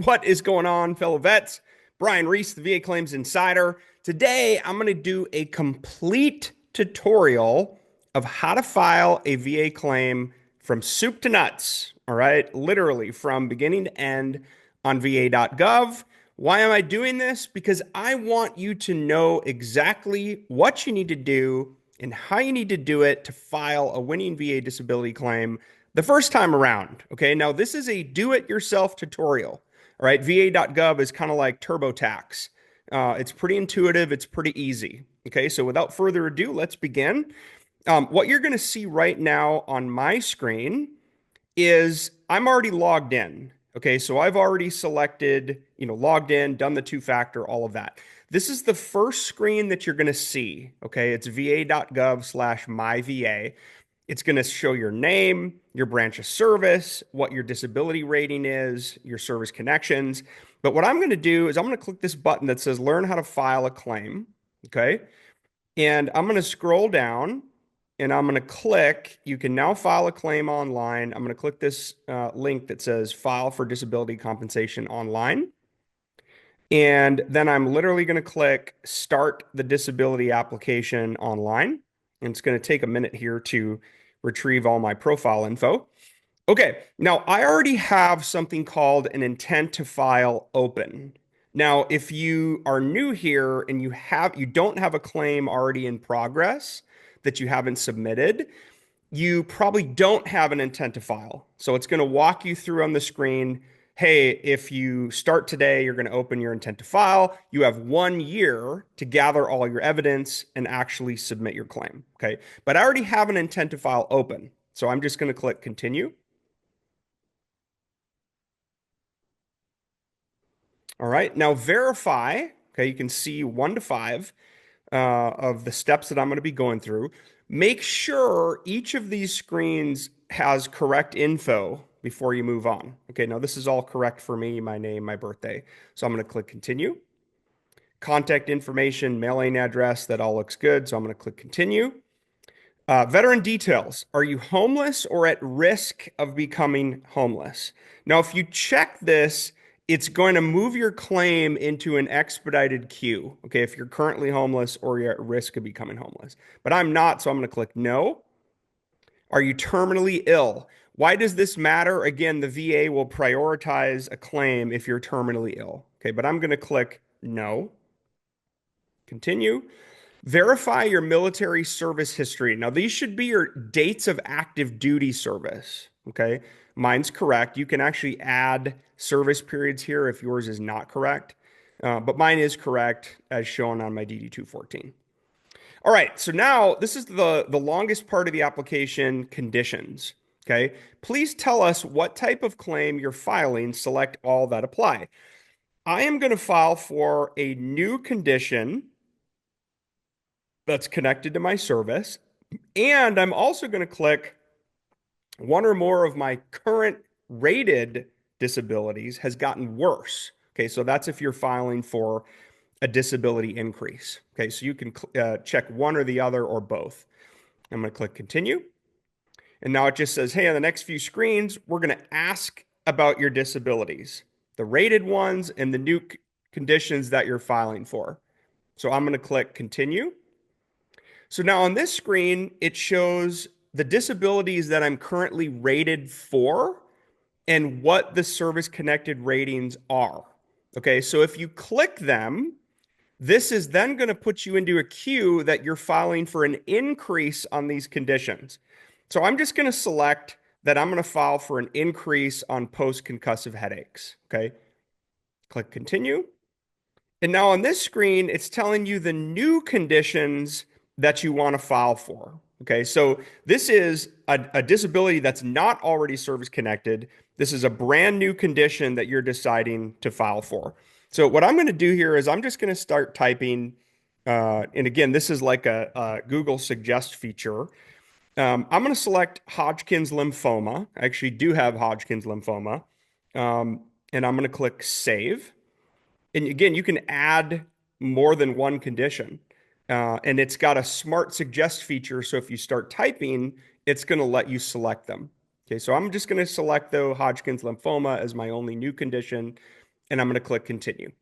What is going on, fellow vets? Brian Reese, the VA Claims Insider. Today, I'm going to do a complete tutorial of how to file a VA claim from soup to nuts. All right, literally from beginning to end on va.gov. Why am I doing this? Because I want you to know exactly what you need to do and how you need to do it to file a winning VA disability claim the first time around. Okay, now this is a do it yourself tutorial. All right, va.gov is kind of like TurboTax. It's pretty intuitive, it's pretty easy. Okay, so without further ado, let's begin. What you're going to see right now on my screen is I'm already logged in. Okay, so I've already selected, logged in, done the two-factor, all of that. This is the first screen that you're going to see. Okay, it's va.gov/myva. It's going to show your name, your branch of service, what your disability rating is, your service connections. But what I'm going to do is I'm going to click this button that says learn how to file a claim. Okay. And I'm going to scroll down and I'm going to click, you can now file a claim online. I'm going to click this link that says file for disability compensation online. And then I'm literally going to click start the disability application online. And it's going to take a minute here to retrieve all my profile info. Okay, now I already have something called an intent to file open. Now, if you are new here and you don't have a claim already in progress that you haven't submitted, you probably don't have an intent to file. So it's going to walk you through on the screen. Hey, if you start today, you're going to open your intent to file. You have 1 year to gather all your evidence and actually submit your claim. Okay. But I already have an intent to file open. So I'm just going to click continue. All right. Now verify. Okay. You can see 1 to 5 of the steps that I'm going to be going through. Make sure each of these screens has correct info before you move on. Okay, now this is all correct for me, my name, my birthday. So I'm going to click continue. Contact information, mailing address, that all looks good. So I'm going to click continue. Veteran details. Are you homeless or at risk of becoming homeless? Now, if you check this, it's going to move your claim into an expedited queue. Okay, if you're currently homeless or you're at risk of becoming homeless. But I'm not, so I'm going to click no. Are you terminally ill? Why does this matter? Again, the VA will prioritize a claim if you're terminally ill. Okay, but I'm going to click no. Continue. Verify your military service history. Now, these should be your dates of active duty service. Okay, mine's correct. You can actually add service periods here if yours is not correct, but mine is correct as shown on my DD-214. All right, so now this is the longest part of the application, conditions. Okay, please tell us what type of claim you're filing. Select all that apply. I am going to file for a new condition that's connected to my service. And I'm also going to click one or more of my current rated disabilities has gotten worse. Okay, so that's if you're filing for a disability increase. Okay, so you can check one or the other or both. I'm going to click continue. And now it just says, hey, on the next few screens, we're going to ask about your disabilities, the rated ones and the new conditions that you're filing for. So I'm going to click continue. So now on this screen, it shows the disabilities that I'm currently rated for and what the service connected ratings are. Okay, so if you click them, this is then going to put you into a queue that you're filing for an increase on these conditions. So I'm just going to select that I'm going to file for an increase on post-concussive headaches. Okay, click continue. And now on this screen, it's telling you the new conditions that you want to file for. Okay, so this is a disability that's not already service connected. This is a brand new condition that you're deciding to file for. So what I'm going to do here is I'm just going to start typing, and again, this is like a Google suggest feature. I'm going to select Hodgkin's lymphoma. I actually do have Hodgkin's lymphoma. And I'm going to click save. And again, you can add more than one condition. And it's got a smart suggest feature. So if you start typing, it's going to let you select them. Okay, so I'm just going to select though Hodgkin's lymphoma as my only new condition. and I'm going to click continue.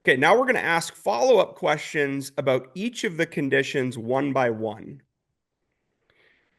Okay, now we're going to ask follow-up questions about each of the conditions one by one.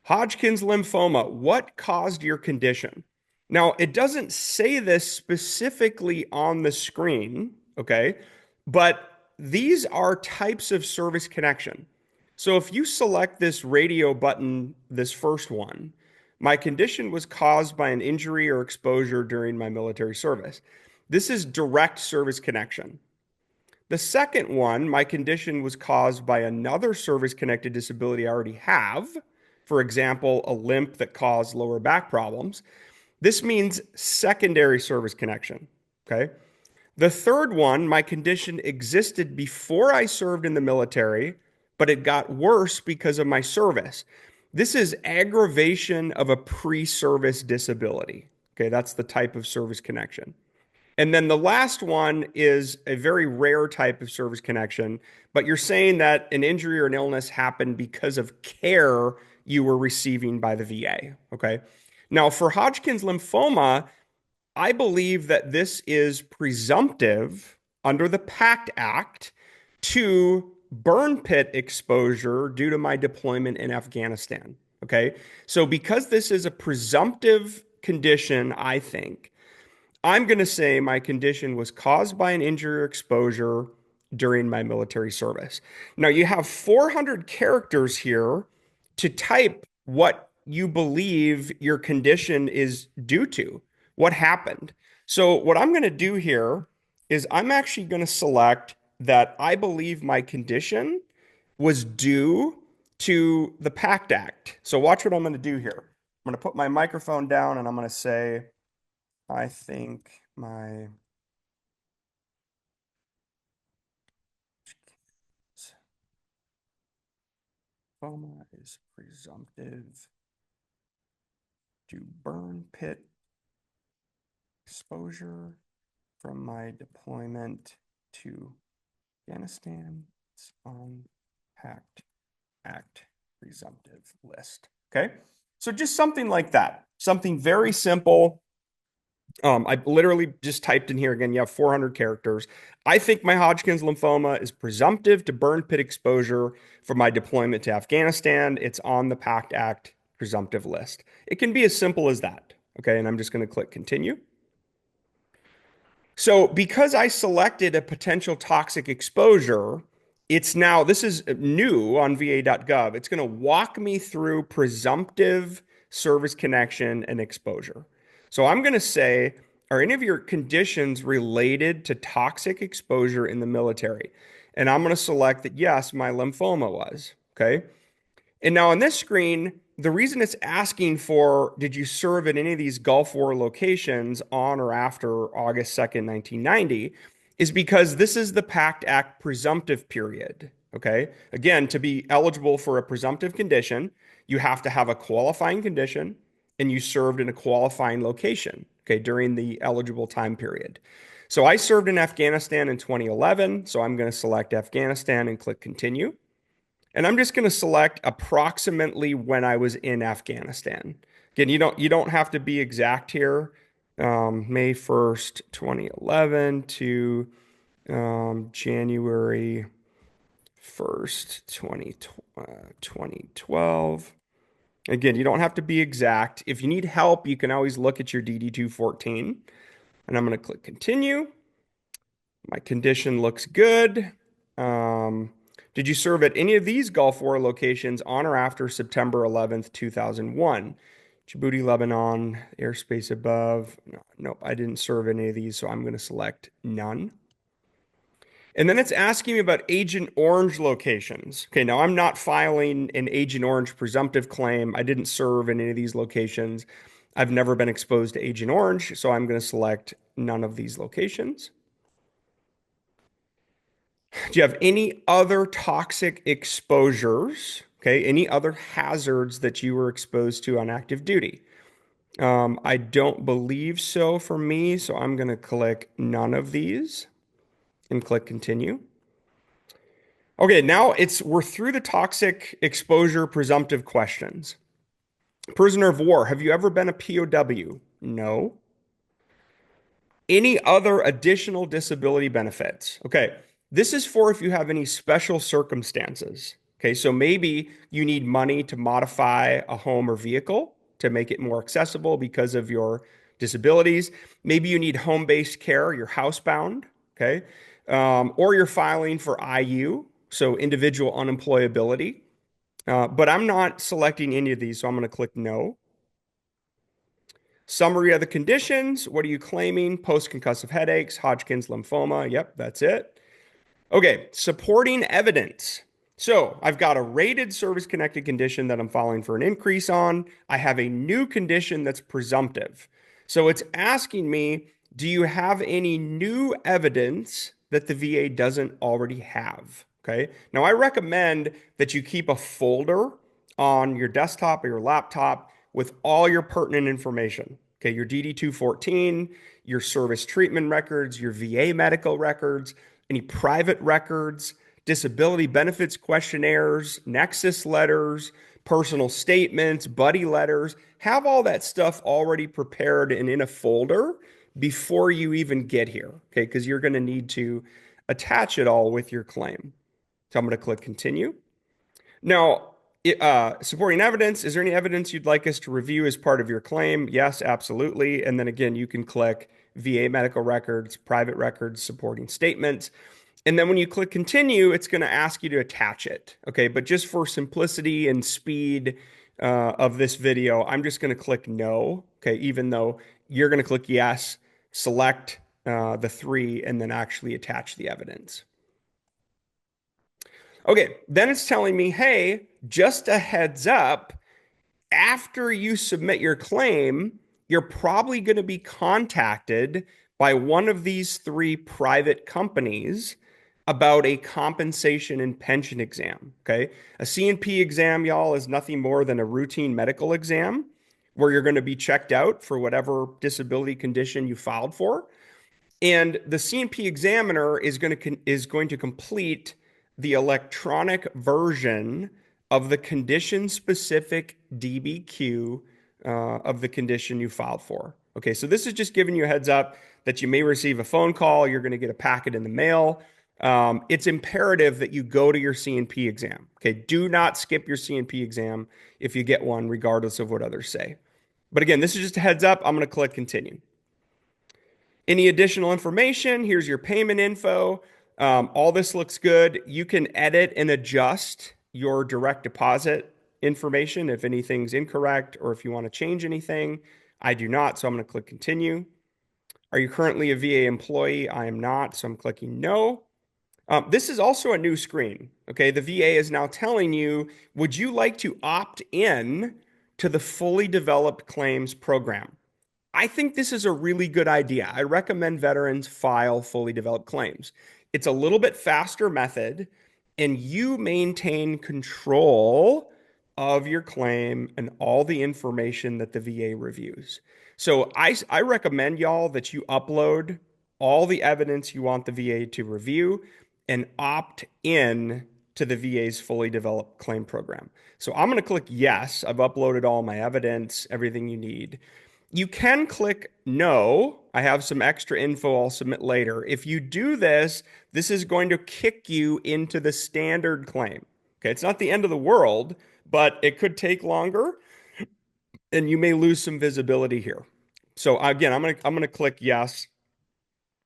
Hodgkin's lymphoma, what caused your condition? Now, it doesn't say this specifically on the screen, okay? But these are types of service connection. So if you select this radio button, this first one, my condition was caused by an injury or exposure during my military service. This is direct service connection. The second one, my condition was caused by another service-connected disability I already have. For example, a limp that caused lower back problems. This means secondary service connection. Okay. The third one, my condition existed before I served in the military, but it got worse because of my service. This is aggravation of a pre-service disability. Okay, that's the type of service connection. And then the last one is a very rare type of service connection, but you're saying that an injury or an illness happened because of care you were receiving by the VA. Okay. Now, for Hodgkin's lymphoma, I believe that this is presumptive under the PACT Act to burn pit exposure due to my deployment in Afghanistan. Okay. So, because this is a presumptive condition, I think I'm going to say my condition was caused by an injury or exposure during my military service. Now, you have 400 characters here to type what you believe your condition is due to, what happened. So, what I'm going to do here is I'm actually going to select that I believe my condition was due to the PACT Act. So, watch what I'm going to do here. I'm going to put my microphone down and I'm going to say, I think my lymphoma is presumptive to burn pit exposure from my deployment to Afghanistan. It's on PACT Act presumptive list. Okay. So just something like that, something very simple. I literally just typed in here again. You have 400 characters. I think my Hodgkin's lymphoma is presumptive to burn pit exposure from my deployment to Afghanistan. It's on the PACT Act presumptive list. It can be as simple as that. Okay. And I'm just going to click continue. So because I selected a potential toxic exposure, it's now, this is new on va.gov. It's going to walk me through presumptive service connection and exposure. So I'm going to say, are any of your conditions related to toxic exposure in the military? And I'm going to select that, yes, my lymphoma was. Okay. And now on this screen, the reason it's asking for, did you serve at any of these Gulf War locations on or after August 2nd, 1990, is because this is the PACT Act presumptive period. Okay. Again, to be eligible for a presumptive condition, you have to have a qualifying condition and you served in a qualifying location, okay, during the eligible time period. So I served in Afghanistan in 2011. So I'm going to select Afghanistan and click continue. And I'm just going to select approximately when I was in Afghanistan. Again, you don't have to be exact here. May 1st, 2011 to January 1st, 2012. Again, you don't have to be exact. If you need help, you can always look at your DD-214. And I'm going to click continue. My condition looks good. Did you serve at any of these Gulf War locations on or after September 11th, 2001? Djibouti, Lebanon, airspace above. No, nope, I didn't serve any of these, so I'm going to select none. And then it's asking me about Agent Orange locations. Okay, now I'm not filing an Agent Orange presumptive claim. I didn't serve in any of these locations. I've never been exposed to Agent Orange, so I'm going to select none of these locations. Do you have any other toxic exposures? Okay, any other hazards that you were exposed to on active duty? I don't believe so for me, so I'm going to click none of these and click continue. Okay, now we're through the toxic exposure presumptive questions. Prisoner of war, have you ever been a POW? No. Any other additional disability benefits? Okay, this is for if you have any special circumstances. Okay, so maybe you need money to modify a home or vehicle to make it more accessible because of your disabilities. Maybe you need home-based care, you're housebound, okay? Or you're filing for IU, so individual unemployability. But I'm not selecting any of these, so I'm going to click no. Summary of the conditions. What are you claiming? Post-concussive headaches, Hodgkin's lymphoma. Yep, that's it. Okay, supporting evidence. So I've got a rated service-connected condition that I'm filing for an increase on. I have a new condition that's presumptive. So it's asking me, do you have any new evidence that the VA doesn't already have? Okay. Now I recommend that you keep a folder on your desktop or your laptop with all your pertinent information. Okay, your DD-214, your service treatment records, your VA medical records, any private records, disability benefits questionnaires, Nexus letters, personal statements, buddy letters. Have all that stuff already prepared and in a folder before you even get here, okay? Because you're going to need to attach it all with your claim. So I'm going to click continue. Now, supporting evidence, is there any evidence you'd like us to review as part of your claim? Yes, absolutely. And then again, you can click VA medical records, private records, supporting statements. And then when you click continue, it's going to ask you to attach it. Okay, but just for simplicity and speed of this video, I'm just going to click no. Okay, even though you're going to click yes, select the three, and then actually attach the evidence. Okay, then it's telling me, hey, just a heads up, after you submit your claim, you're probably going to be contacted by one of these three private companies about a compensation and pension exam. Okay. A C&P exam, y'all, is nothing more than a routine medical exam where you're going to be checked out for whatever disability condition you filed for. And the C&P examiner is going to complete the electronic version of the condition specific DBQ of the condition you filed for. Okay, so this is just giving you a heads up that you may receive a phone call, you're going to get a packet in the mail. It's imperative that you go to your C&P exam. Okay, do not skip your C&P exam if you get one, regardless of what others say. But again, this is just a heads up. I'm going to click continue. Any additional information? Here's your payment info. All this looks good. You can edit and adjust your direct deposit information if anything's incorrect or if you want to change anything. I do not, so I'm going to click continue. Are you currently a VA employee? I am not, so I'm clicking no. This is also a new screen. Okay, the VA is now telling you, would you like to opt in to the fully developed claims program? I think this is a really good idea. I recommend veterans file fully developed claims. It's a little bit faster method, and you maintain control of your claim and all the information that the VA reviews. So I recommend y'all that you upload all the evidence you want the VA to review and opt in to the VA's fully developed claim program. So I'm going to click yes. I've uploaded all my evidence, everything you need. You can click no. I have some extra info I'll submit later. If you do this, this is going to kick you into the standard claim. Okay, it's not the end of the world, but it could take longer and you may lose some visibility here. So again, I'm gonna click yes.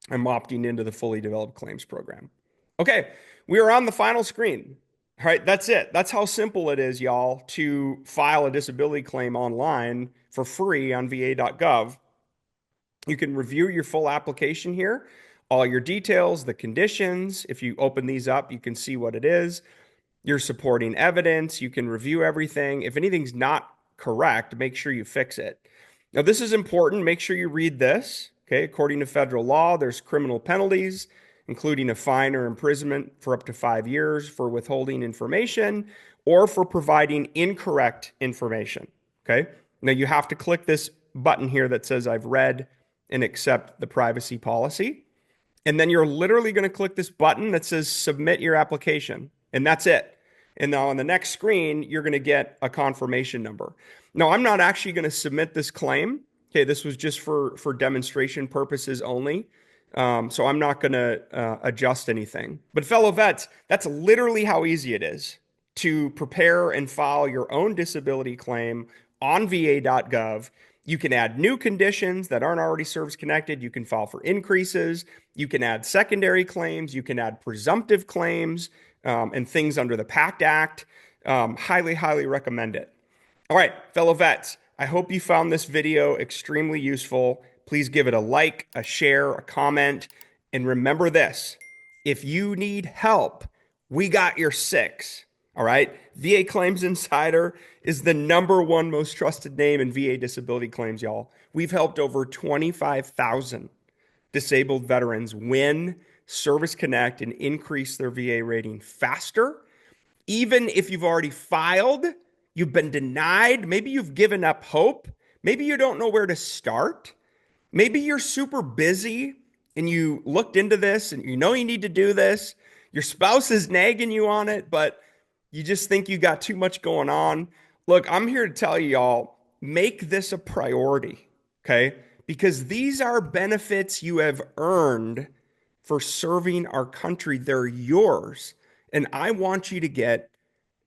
I'm opting into the fully developed claims program. Okay, we are on the final screen. All right, that's it. That's how simple it is, y'all, to file a disability claim online for free on va.gov. You can review your full application here, all your details, the conditions. If you open these up, you can see what it is. Your supporting evidence. You can review everything. If anything's not correct, make sure you fix it. Now, this is important. Make sure you read this. Okay, according to federal law, there's criminal penalties, including a fine or imprisonment for up to 5 years for withholding information or for providing incorrect information. Okay, now you have to click this button here that says I've read and accept the privacy policy. And then you're literally going to click this button that says submit your application. And that's it. And now on the next screen, you're going to get a confirmation number. Now, I'm not actually going to submit this claim Okay, this was just for demonstration purposes only. So I'm not going to adjust anything. But fellow vets, that's literally how easy it is to prepare and file your own disability claim on va.gov. You can add new conditions that aren't already service connected. You can file for increases. You can add secondary claims. You can add presumptive claims and things under the PACT Act. Highly, highly recommend it. All right, fellow vets, I hope you found this video extremely useful. Please give it a like, a share, a comment, and remember this. If you need help, we got your six. All right. VA Claims Insider is the #1 most trusted name in VA disability claims, y'all. We've helped over 25,000 disabled veterans win, service connect, and increase their VA rating faster. Even if you've already filed, you've been denied, maybe you've given up hope, maybe you don't know where to start, maybe you're super busy and you looked into this and you know you need to do this, your spouse is nagging you on it, but you just think you got too much going on. Look, I'm here to tell you all, make this a priority, okay? Because these are benefits you have earned for serving our country. They're yours. And I want you to get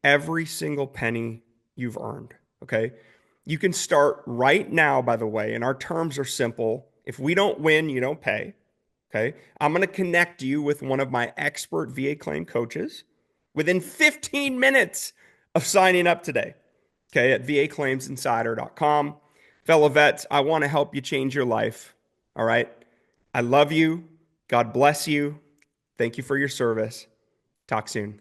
every single penny you've earned, okay? You can start right now, by the way, and our terms are simple. If we don't win, you don't pay, okay? I'm going to connect you with one of my expert VA claim coaches within 15 minutes of signing up today, okay, at vaclaimsinsider.com. Fellow vets, I want to help you change your life, all right? I love you. God bless you. Thank you for your service. Talk soon.